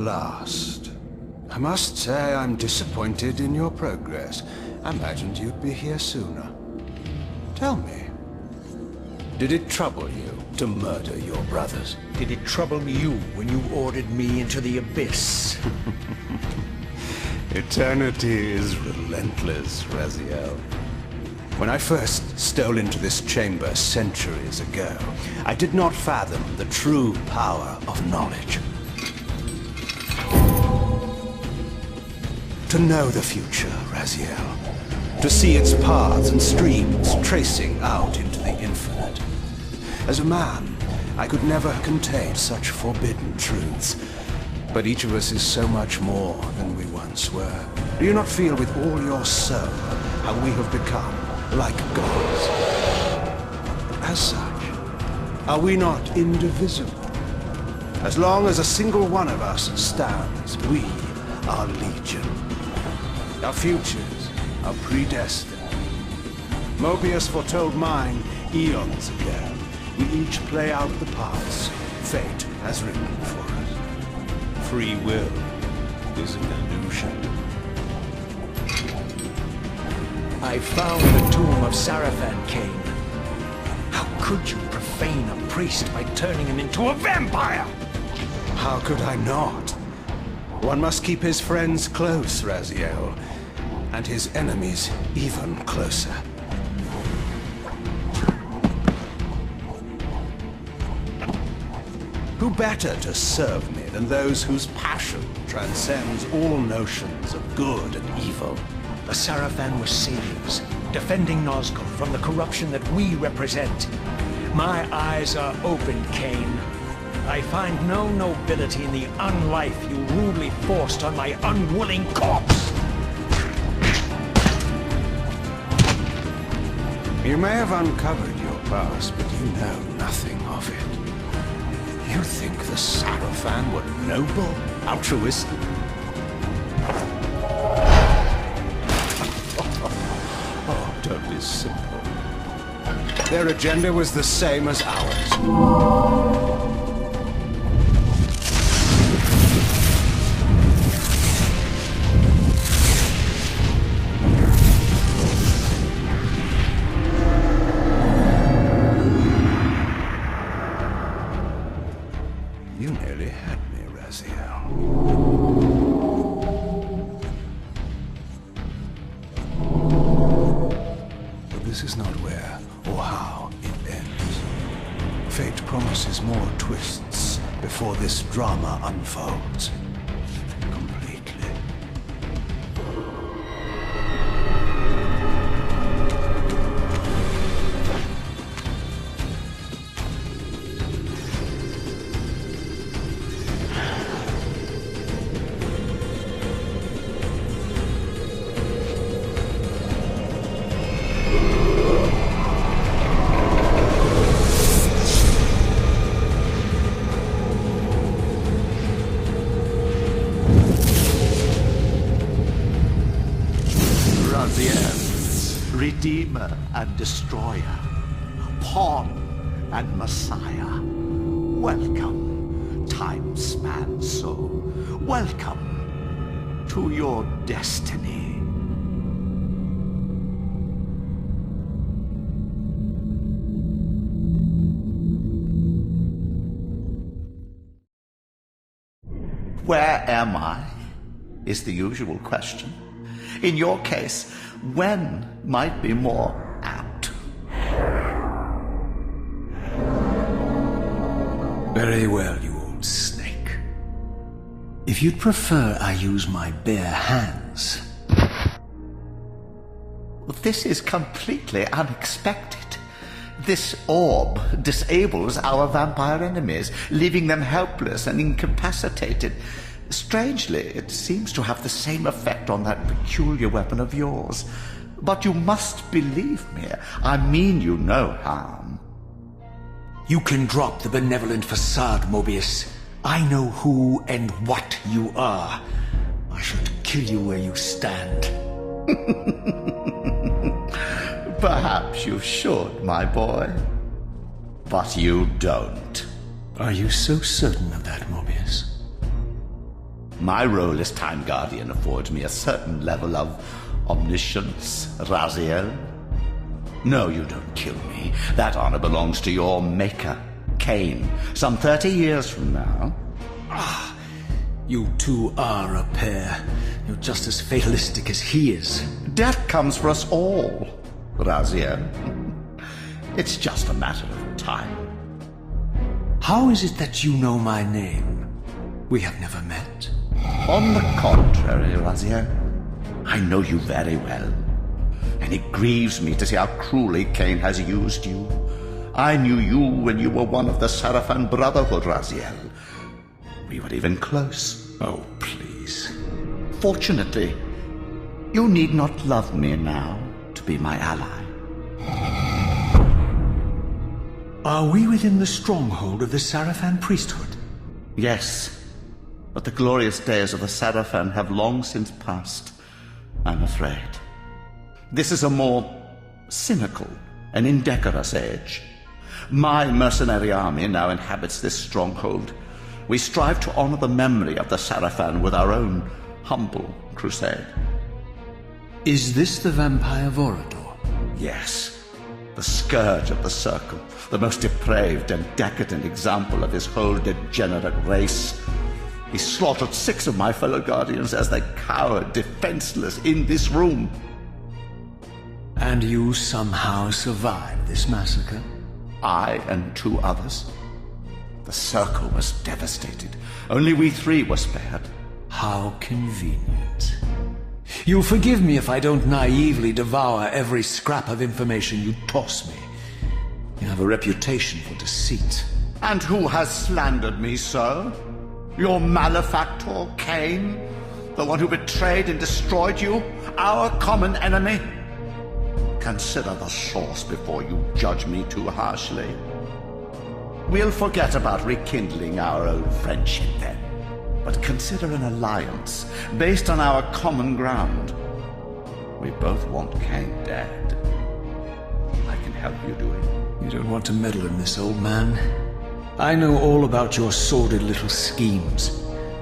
last. I must say I'm disappointed in your progress. I imagined you'd be here sooner. Tell me, did it trouble you to murder your brothers? Did it trouble you when you ordered me into the abyss? Eternity is relentless, Raziel. When I first stole into this chamber centuries ago, I did not fathom the true power of knowledge. To know the future, Raziel. To see its paths and streams tracing out into the infinite. As a man, I could never contain such forbidden truths. But each of us is so much more than we once were. Do you not feel with all your soul how we have become like gods? As such, are we not indivisible? As long as a single one of us stands, we are legion. Our futures are predestined. Mobius foretold mine eons ago. We each play out the parts fate has written for us. Free will is an illusion. I found the tomb of Sarafan, Cain. How could you profane a priest by turning him into a vampire? How could I not? One must keep his friends close, Raziel, and his enemies even closer. Who better to serve me than those whose passion transcends all notions of good and evil? The Sarafan were saviors, defending Nazgul from the corruption that we represent. My eyes are open, Cain. I find no nobility in the unlife you rudely forced on my unwilling corpse. You may have uncovered your past, but you know nothing of it. You think the Sarafan were noble, altruistic? Oh, don't be simple. Their agenda was the same as ours. You nearly had me, Raziel. But this is not where or how it ends. Fate promises more twists before this drama unfolds completely. Redeemer and Destroyer, Pawn and Messiah. Welcome, time-span soul. Welcome to your destiny. Where am I? Is the usual question. In your case, when might be more apt. Very well, you old snake. If you'd prefer I use my bare hands. This is completely unexpected. This orb disables our vampire enemies, leaving them helpless and incapacitated. Strangely, it seems to have the same effect on that peculiar weapon of yours. But you must believe me. I mean you no harm. You can drop the benevolent facade, Mobius. I know who and what you are. I should kill you where you stand. Perhaps you should, my boy. But you don't. Are you so certain of that, Mobius? My role as Time Guardian affords me a certain level of omniscience, Raziel. No, you don't kill me. That honor belongs to your maker, Cain, some 30 years from now. You two are a pair. You're just as fatalistic as he is. Death comes for us all, Raziel. It's just a matter of time. How is it that you know my name? We have never met. On the contrary, Raziel, I know you very well. And it grieves me to see how cruelly Cain has used you. I knew you when you were one of the Sarafan Brotherhood, Raziel. We were even close. Oh, please. Fortunately, you need not love me now to be my ally. Are we within the stronghold of the Sarafan priesthood? Yes, but the glorious days of the Sarafan have long since passed, I'm afraid. This is a more cynical and indecorous age. My mercenary army now inhabits this stronghold. We strive to honor the memory of the Sarafan with our own humble crusade. Is this the vampire Vorador? Yes, the scourge of the Circle, the most depraved and decadent example of his whole degenerate race. He slaughtered 6 of my fellow Guardians as they cowered defenseless in this room. And you somehow survived this massacre? I and 2 others. The Circle was devastated. Only we 3 were spared. How convenient. You'll forgive me if I don't naively devour every scrap of information you toss me. You have a reputation for deceit. And who has slandered me so? Your malefactor, Cain? The one who betrayed and destroyed you? Our common enemy? Consider the source before you judge me too harshly. We'll forget about rekindling our old friendship then. But consider an alliance based on our common ground. We both want Cain dead. I can help you do it. You don't want to meddle in this, old man. I know all about your sordid little schemes,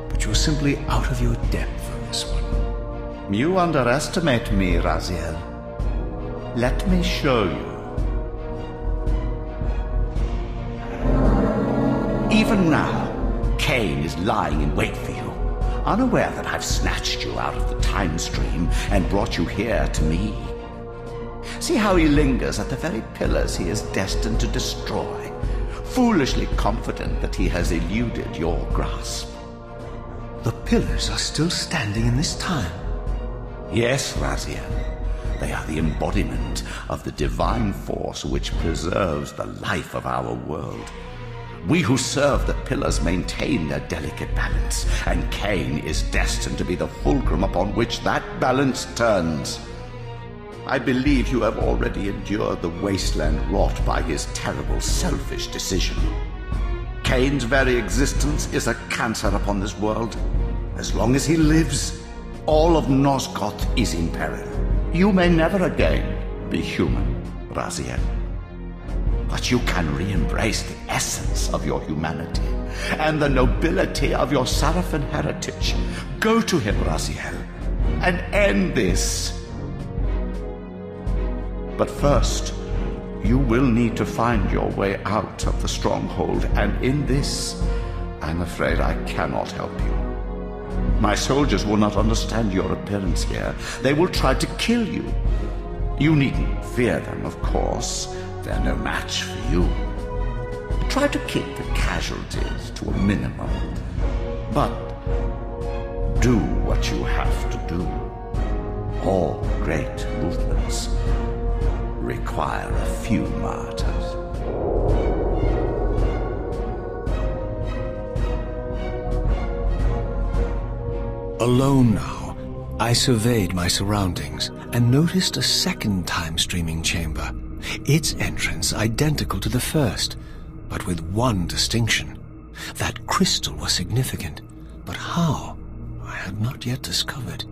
but you're simply out of your depth on this one. You underestimate me, Raziel. Let me show you. Even now, Cain is lying in wait for you, unaware that I've snatched you out of the time stream and brought you here to me. See how he lingers at the very pillars he is destined to destroy, foolishly confident that he has eluded your grasp. The pillars are still standing in this time. Yes, Raziel. They are the embodiment of the divine force which preserves the life of our world. We who serve the pillars maintain their delicate balance, and Cain is destined to be the fulcrum upon which that balance turns. I believe you have already endured the wasteland wrought by his terrible, selfish decision. Cain's very existence is a cancer upon this world. As long as he lives, all of Nosgoth is in peril. You may never again be human, Raziel. But you can re-embrace the essence of your humanity and the nobility of your Sarafan heritage. Go to him, Raziel, and end this. But first, you will need to find your way out of the stronghold, and in this, I'm afraid I cannot help you. My soldiers will not understand your appearance here. They will try to kill you. You needn't fear them, of course. They're no match for you. Try to keep the casualties to a minimum. But do what you have to do. All great movements require a few martyrs. Alone now, I surveyed my surroundings and noticed a second time-streaming chamber. Its entrance identical to the first, but with one distinction. That crystal was significant, but how? I had not yet discovered.